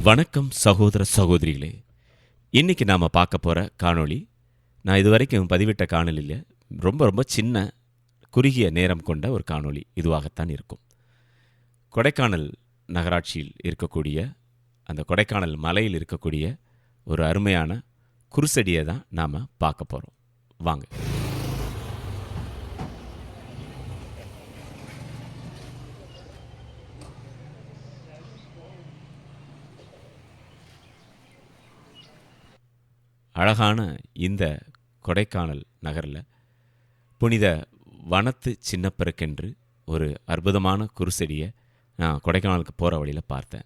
வணக்கம் சகோதர சகோதரிகளே. இன்றைக்கி நாம் பார்க்க போகிற காணொளி, நான் இது வரைக்கும் பதிவிட்ட காணொளியில் ரொம்ப ரொம்ப சின்ன குறுகிய நேரம் கொண்ட ஒரு காணொளி இதுவாகத்தான் இருக்கும். கொடைக்கானல் நகராட்சியில் இருக்கக்கூடிய அந்த கொடைக்கானல் மலையில் இருக்கக்கூடிய ஒரு அருமையான குருசடியை தான் நாம் பார்க்க போகிறோம். வாங்க. அழகான இந்த கொடைக்கானல் நகரில் புனித வனத்து சின்னப்பருக்கென்று ஒரு அற்புதமான குருசெடியை நான் கொடைக்கானலுக்கு போகிற வழியில் பார்த்தேன்.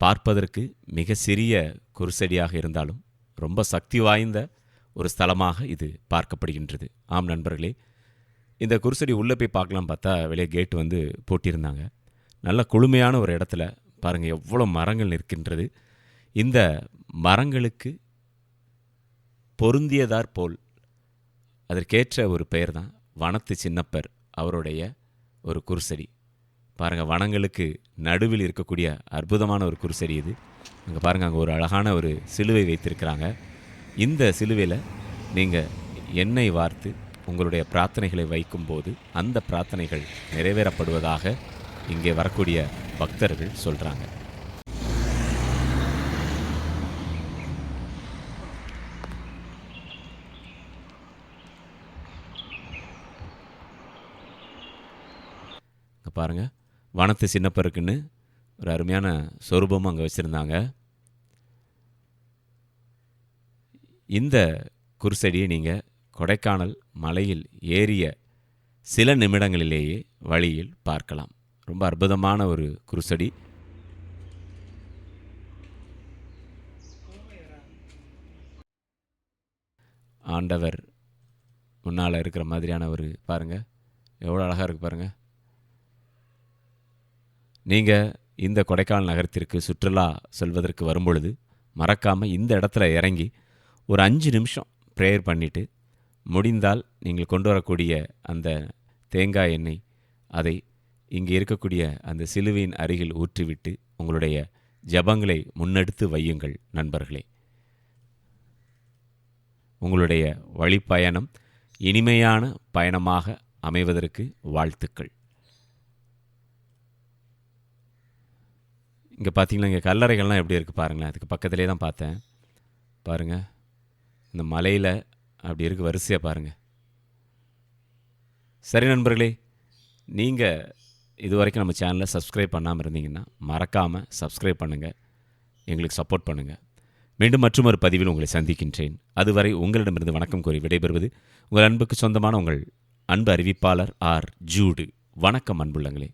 பார்ப்பதற்கு மிக சிறிய குருசெடியாக இருந்தாலும் ரொம்ப சக்தி வாய்ந்த ஒரு ஸ்தலமாக இது பார்க்கப்படுகின்றது. ஆம் நண்பர்களே, இந்த குருசெடி உள்ளே போய் பார்க்கலாம் பார்த்தா வெளியே கேட்டு வந்து போட்டிருந்தாங்க. நல்ல குளுமையான ஒரு இடத்துல பாருங்கள் எவ்வளோ மரங்கள் நிற்கின்றது. இந்த மரங்களுக்கு பொருந்தியதார் போல் அதற்கேற்ற ஒரு பெயர் தான் வனத்து சின்னப்பர் அவருடைய ஒரு குருசெடி. பாருங்கள், வனங்களுக்கு நடுவில் இருக்கக்கூடிய அற்புதமான ஒரு குருசெடி இது. அங்கே பாருங்கள், அங்கே ஒரு அழகான ஒரு சிலுவை வைத்திருக்கிறாங்க. இந்த சிலுவையில் நீங்கள் எண்ணெய் வார்த்து உங்களுடைய பிரார்த்தனைகளை வைக்கும்போது அந்த பிரார்த்தனைகள் நிறைவேறப்படுவதாக இங்கே வரக்கூடிய பக்தர்கள் சொல்கிறாங்க. பாருங்கள், வனத்து சின்னப்பருக்குன்னு ஒரு அருமையான சொரூபமும் அங்கே வச்சுருந்தாங்க. இந்த குருசெடியை நீங்கள் கொடைக்கானல் மலையில் ஏறிய சில நிமிடங்களிலேயே வழியில் பார்க்கலாம். ரொம்ப அற்புதமான ஒரு குருசெடி. ஆண்டவர் முன்னால் இருக்கிற மாதிரியான ஒரு பாருங்கள், எவ்வளோ அழகாக இருக்குது பாருங்கள். நீங்கள் இந்த கொடைக்கானல் நகரத்திற்கு சுற்றுலா செல்வதற்கு வரும்பொழுது மறக்காமல் இந்த இடத்துல இறங்கி ஒரு 5 நிமிஷம் ப்ரேயர் பண்ணிவிட்டு, முடிந்தால் நீங்கள் கொண்டு வரக்கூடிய அந்த தேங்காய் எண்ணெய் அதை இங்கே இருக்கக்கூடிய அந்த சிலுவையின் அருகில் ஊற்றிவிட்டு உங்களுடைய ஜபங்களை முன்னெடுத்து வையுங்கள் நண்பர்களே. உங்களுடைய வழிப்பயணம் இனிமையான பயணமாக அமைவதற்கு வாழ்த்துக்கள். இங்கே பார்த்தீங்களா, இங்கே கல்லறைகள்லாம் எப்படி இருக்குது பாருங்களேன். அதுக்கு பக்கத்திலே தான் பார்த்தேன். பாருங்கள், இந்த மலையில் அப்படி இருக்குது வரிசையாக பாருங்கள். சரி நண்பர்களே, நீங்கள் இது வரைக்கும் நம்ம சேனலை சப்ஸ்கிரைப் பண்ணாமல் இருந்தீங்கன்னா மறக்காமல் சப்ஸ்கிரைப் பண்ணுங்கள், எங்களுக்கு சப்போர்ட் பண்ணுங்கள். மீண்டும் மற்றொரு பதிவில் உங்களை சந்திக்கின்றேன். அதுவரை உங்களிடமிருந்து வணக்கம் கூறி விடைபெறுவது உங்கள் அன்புக்கு சொந்தமான உங்கள் அன்பு அறிவிப்பாளர் ஆர். ஜூடு. வணக்கம் அன்புள்ளங்களே.